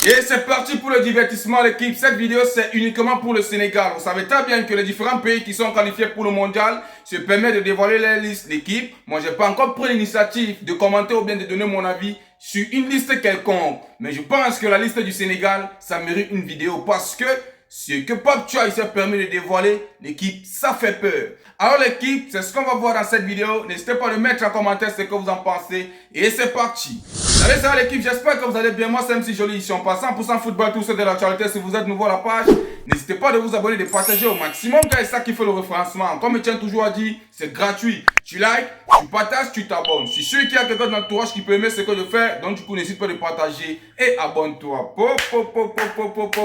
Et c'est parti pour le divertissement l'équipe. Cette vidéo c'est uniquement pour le Sénégal. Vous savez très bien que les différents pays qui sont qualifiés pour le mondial se permettent de dévoiler les listes d'équipes. Moi j'ai pas encore pris l'initiative de commenter ou bien de donner mon avis sur une liste quelconque. Mais je pense que la liste du Sénégal, ça mérite une vidéo parce que ce que Pape Thiaw s'est permis de dévoiler, l'équipe, ça fait peur. Alors l'équipe, c'est ce qu'on va voir dans cette vidéo. N'hésitez pas à le mettre en commentaire ce que vous en pensez. Et c'est parti. Salut, salut l'équipe, j'espère que vous allez bien. Moi c'est MC Joli, ici on passe 100% football, tout ce de l'actualité. Si vous êtes nouveau à la page, n'hésitez pas à vous abonner, de partager au maximum, car c'est ça qui fait le référencement. Comme je tiens toujours à dire, c'est gratuit. Tu likes, tu partages, tu t'abonnes. Je suis sûr qu'il y a quelqu'un dans l'entourage qui peut aimer ce que je fais, donc du coup n'hésite pas de partager et abonne-toi.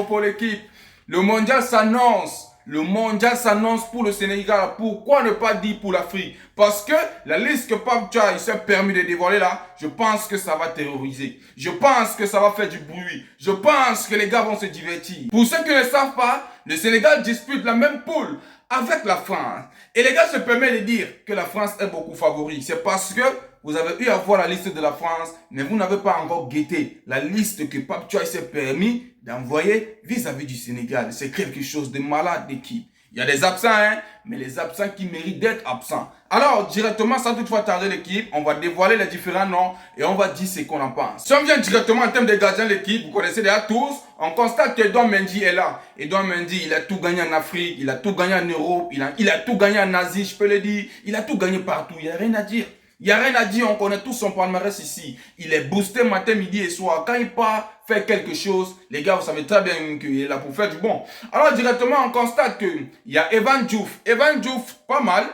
Pour l'équipe. Le mondial s'annonce. Le mondial s'annonce pour le Sénégal. Pourquoi ne pas dire pour l'Afrique? Parce que la liste que Pape Thiaw s'est permis de dévoiler là, je pense que ça va terroriser. Je pense que ça va faire du bruit. Je pense que les gars vont se divertir. Pour ceux qui ne savent pas, le Sénégal dispute la même poule avec la France. Et les gars se permettent de dire que la France est beaucoup favori. C'est parce que vous avez eu à voir la liste de la France, mais vous n'avez pas encore guetté la liste que Pape Thiaw s'est permis d'envoyer vis-à-vis du Sénégal. C'est quelque chose de malade d'équipe. Il y a des absents, hein, mais les absents qui méritent d'être absents. Alors, directement, sans toutefois tarder l'équipe, on va dévoiler les différents noms et on va dire ce qu'on en pense. Si on vient directement en termes de gardien de l'équipe, vous connaissez déjà tous, on constate que Edouard Mendy est là. Edouard Mendy, il a tout gagné en Afrique, il a tout gagné en Europe, il a tout gagné en Asie, je peux le dire. Il a tout gagné partout, il n'y a rien à dire. Il n'y a rien à dire, on connaît tout son palmarès ici. Il est boosté matin, midi et soir. Quand il part faire quelque chose, les gars, vous savez très bien qu'il est là pour faire du bon. Alors directement, on constate qu'il y a Evan Diouf. Evan Diouf, pas mal.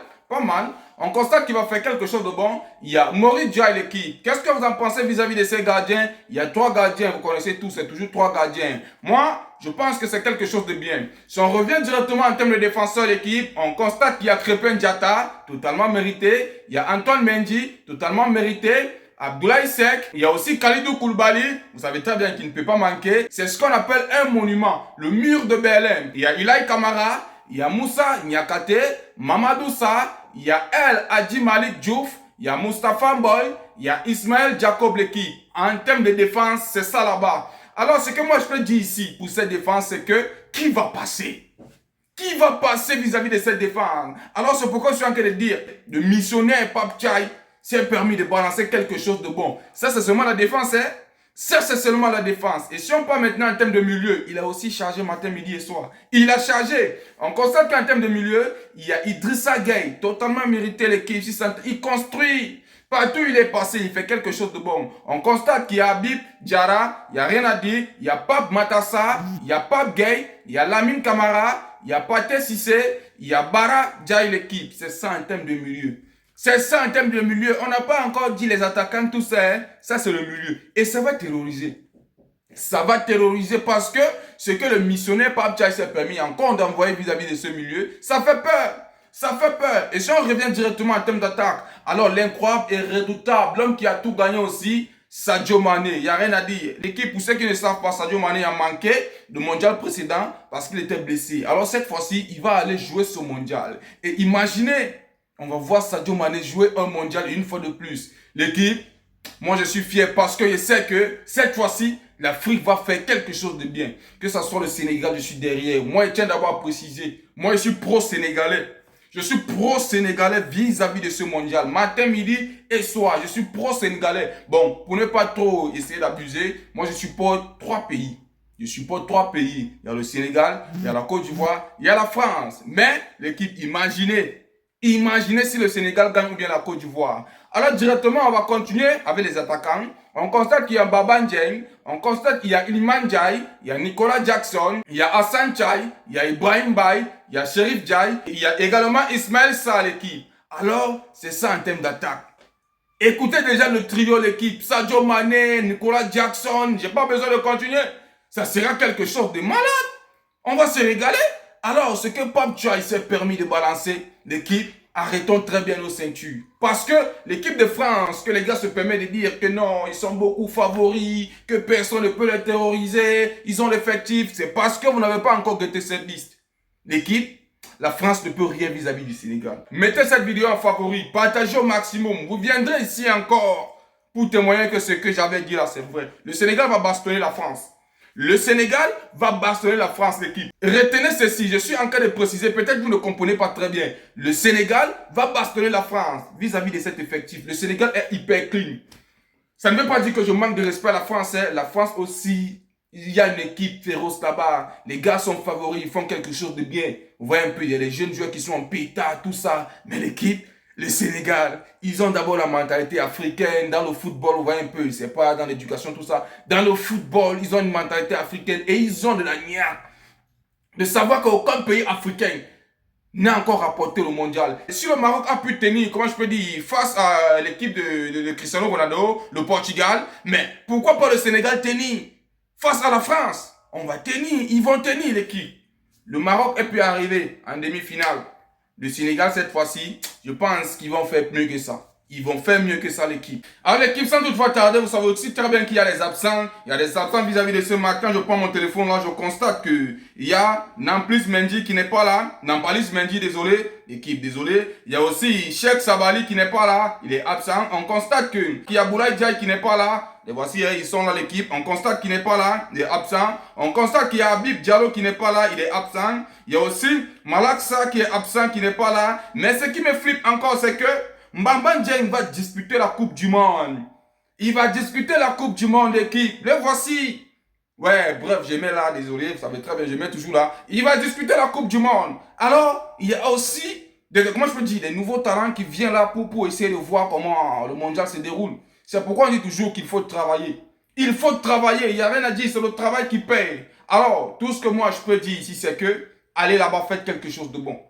On constate qu'il va faire quelque chose de bon. Il y a Maurice Dia l'équipe. Qu'est-ce que vous en pensez vis-à-vis de ces gardiens? Il y a 3 gardiens, vous connaissez tous, c'est toujours 3 gardiens. Moi, je pense que c'est quelque chose de bien. Si on revient directement en termes de défenseurs l'équipe, on constate qu'il y a Crépin Diatta, totalement mérité. Il y a Antoine Mendy, totalement mérité. Abdoulaye Seck, il y a aussi Khalidou Koulibaly, vous savez très bien qu'il ne peut pas manquer. C'est ce qu'on appelle un monument, le mur de Berlin. Il y a Ilaï Kamara, il y a Moussa Niakate, Mamadou Sarr, il y a El Hadji Malik Diouf, il y a Moustapha Mboy, il y a Ismaël Jacob l'équipe. En termes de défense, c'est ça là-bas. Alors, ce que moi je peux dire ici pour cette défense, c'est que qui va passer? Qui va passer vis-à-vis de cette défense? Alors, c'est pourquoi je suis en train de dire, le missionnaire Pape Thiaw s'est permis de balancer quelque chose de bon. Ça, c'est seulement la défense, hein? Ça, c'est seulement la défense. Et si on parle maintenant en termes de milieu, il a aussi chargé matin, midi et soir. Il a chargé. On constate qu'en termes de milieu, il y a Idrissa Gueye, totalement mérité l'équipe. Il construit. Partout où il est passé, il fait quelque chose de bon. On constate qu'il y a Habib Diarra, il n'y a rien à dire. Il y a Pape Matassa, il y a Pape Gueye, il y a Lamine Camara, il y a Pathé Cissé, il y a Bara Diaye l'équipe. C'est ça en termes de milieu. C'est ça en termes de milieu. On n'a pas encore dit les attaquants, tout ça. Hein? Ça, c'est le milieu. Et ça va terroriser. Ça va terroriser parce que ce que le missionnaire Pape Thiaw s'est permis encore d'envoyer vis-à-vis de ce milieu, ça fait peur. Ça fait peur. Et si on revient directement en termes d'attaque, alors l'incroyable et redoutable, l'homme qui a tout gagné aussi, Sadio Mané. Il n'y a rien à dire. L'équipe, pour ceux qui ne savent pas, Sadio Mané a manqué le mondial précédent parce qu'il était blessé. Alors cette fois-ci, il va aller jouer ce mondial. Et imaginez, on va voir Sadio Mané jouer un mondial une fois de plus. L'équipe, moi je suis fier parce que je sais que cette fois-ci, l'Afrique va faire quelque chose de bien. Que ce soit le Sénégal, je suis derrière. Moi, je tiens d'abord à préciser, moi je suis pro-sénégalais. Je suis pro-sénégalais vis-à-vis de ce mondial. Matin, midi et soir, je suis pro-sénégalais. Bon, pour ne pas trop essayer d'abuser, moi je supporte 3 pays. Je supporte 3 pays. Il y a le Sénégal, il y a la Côte d'Ivoire, il y a la France. Mais l'équipe, imaginez si le Sénégal gagne ou bien la Côte d'Ivoire. Alors directement, on va continuer avec les attaquants. On constate qu'il y a Baba Ndiaye, on constate qu'il y a Iliman Ndiaye, il y a Nicolas Jackson, il y a Hassan Chai, il y a Ibrahim Baye, il y a Sherif Ndiaye, il y a également Ismaël Sarr à l'équipe. Alors, c'est ça en termes d'attaque. Écoutez déjà le trio l'équipe, Sadio Mané, Nicolas Jackson, j'ai pas besoin de continuer. Ça sera quelque chose de malade. On va se régaler. Alors, ce que Pape Thiaw s'est permis de balancer, l'équipe, arrêtons très bien nos ceintures. Parce que l'équipe de France, que les gars se permettent de dire que non, ils sont beaucoup favoris, que personne ne peut les terroriser, ils ont l'effectif, c'est parce que vous n'avez pas encore guetté cette liste. L'équipe, la France ne peut rien vis-à-vis du Sénégal. Mettez cette vidéo en favori, partagez au maximum. Vous viendrez ici encore pour témoigner que ce que j'avais dit là, c'est vrai. Le Sénégal va bastonner la France. Le Sénégal va bastonner la France, l'équipe. Retenez ceci, je suis en train de préciser, peut-être que vous ne comprenez pas très bien. Le Sénégal va bastonner la France vis-à-vis de cet effectif. Le Sénégal est hyper clean. Ça ne veut pas dire que je manque de respect à la France. Hein. La France aussi, il y a une équipe féroce là-bas. Les gars sont favoris, ils font quelque chose de bien. Vous voyez un peu, il y a les jeunes joueurs qui sont en pétard, tout ça. Mais l'équipe, le Sénégal, ils ont d'abord la mentalité africaine. Dans le football, vous voyez un peu, c'est pas dans l'éducation, tout ça. Dans le football, ils ont une mentalité africaine et ils ont de la niaque. De savoir qu'aucun pays africain n'a encore rapporté le mondial. Et si le Maroc a pu tenir, comment je peux dire, face à l'équipe de Cristiano Ronaldo, le Portugal, mais pourquoi pas le Sénégal tenir face à la France? On va tenir, ils vont tenir l'équipe. Le Maroc est pu arriver en demi-finale. Le Sénégal, cette fois-ci, je pense qu'ils vont faire mieux que ça. Ils vont faire mieux que ça, l'équipe. Alors, l'équipe, sans toutefois tarder, vous savez aussi très bien qu'il y a des absents. Il y a des absents vis-à-vis de ce match. Quand je prends mon téléphone, là, je constate qu'il y a Nampalys Mendy qui n'est pas là. Nampalys Mendy, désolé. L'équipe, désolé. Il y a aussi Cheikh Sabali qui n'est pas là. Il est absent. On constate qu'il y a Boulaye Diaye qui n'est pas là. Et voici, ils sont là, l'équipe. On constate qu'il n'est pas là. Il est absent. On constate qu'il y a Habib Diallo qui n'est pas là. Il est absent. Il y a aussi Malaksa qui est absent, qui n'est pas là. Mais ce qui me flippe encore, c'est que Mbamba Dieng va disputer la Coupe du Monde. Il va disputer la Coupe du Monde, l'équipe. Le voici. Ouais, bref, je mets là, désolé, vous savez très bien, je mets toujours là. Il va disputer la Coupe du Monde. Alors, il y a aussi, comment je peux dire, des nouveaux talents qui viennent là pour essayer de voir comment le mondial se déroule. C'est pourquoi on dit toujours qu'il faut travailler. Il faut travailler, il n'y a rien à dire, c'est le travail qui paye. Alors, tout ce que moi je peux dire ici, c'est que, allez là-bas, faites quelque chose de bon.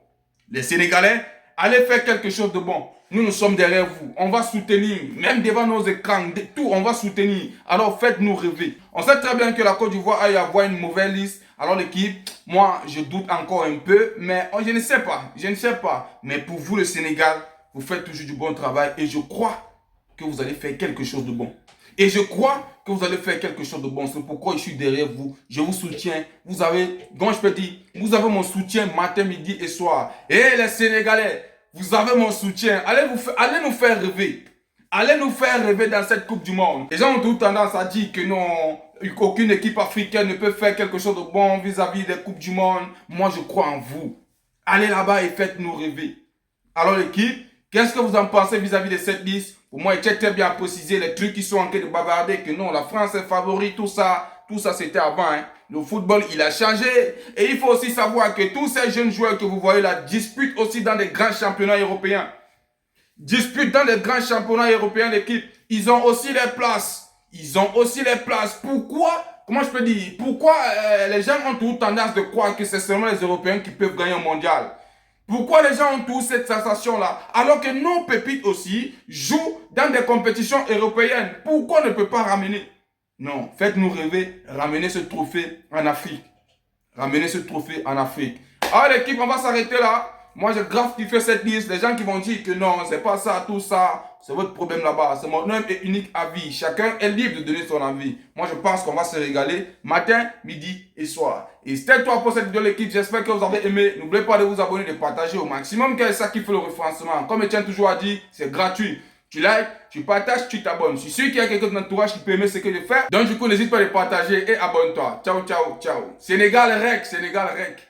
Les Sénégalais, allez faire quelque chose de bon. Nous sommes derrière vous. On va soutenir, même devant nos écrans, tout, on va soutenir. Alors faites-nous rêver. On sait très bien que la Côte d'Ivoire aille avoir une mauvaise liste. Alors l'équipe, moi, je doute encore un peu, mais je ne sais pas. Je ne sais pas. Mais pour vous, le Sénégal, vous faites toujours du bon travail et je crois que vous allez faire quelque chose de bon. Et je crois que vous allez faire quelque chose de bon. C'est pourquoi je suis derrière vous. Je vous soutiens. Vous avez, comment je peux dire, vous avez mon soutien matin, midi et soir. Et les Sénégalais, vous avez mon soutien. Allez nous faire rêver. Allez nous faire rêver dans cette Coupe du Monde. Les gens ont toute tendance à dire que non, qu'aucune équipe africaine ne peut faire quelque chose de bon vis-à-vis des Coupes du Monde. Moi, je crois en vous. Allez là-bas et faites-nous rêver. Alors l'équipe, qu'est-ce que vous en pensez vis-à-vis de cette liste? Pour moi, il était très bien précisé les trucs qui sont en train de bavarder, que non, la France est favori, tout ça c'était avant. Hein. Le football, il a changé. Et il faut aussi savoir que tous ces jeunes joueurs que vous voyez là disputent aussi dans des grands championnats européens. Disputent dans des grands championnats européens, l'équipe. Ils ont aussi les places. Ils ont aussi les places. Pourquoi? Comment je peux dire? Pourquoi les gens ont toujours tendance de croire que c'est seulement les Européens qui peuvent gagner un mondial? Pourquoi les gens ont tous cette sensation-là? Alors que nos pépites aussi jouent dans des compétitions européennes. Pourquoi on ne peut pas ramener? Non, faites-nous rêver, ramenez ce trophée en Afrique. Ramenez ce trophée en Afrique. Alors l'équipe, on va s'arrêter là. Moi, j'ai grave kiffé cette liste. Les gens qui vont dire que non, c'est pas ça, tout ça. C'est votre problème là-bas. C'est mon même et unique avis. Chacun est libre de donner son avis. Moi, je pense qu'on va se régaler matin, midi et soir. Et c'était tout pour cette vidéo, l'équipe. J'espère que vous avez aimé. N'oubliez pas de vous abonner, de partager au maximum. Quel est ça qui fait le référencement? Comme Etienne toujours a dit, c'est gratuit. Tu likes, tu partages, tu t'abonnes. Je suis sûr qu'il y a quelqu'un de notre entourage qui peut aimer ce que je fais. Donc du coup, n'hésite pas à le partager et abonne-toi. Ciao, ciao, ciao. Sénégal rec, Sénégal rec.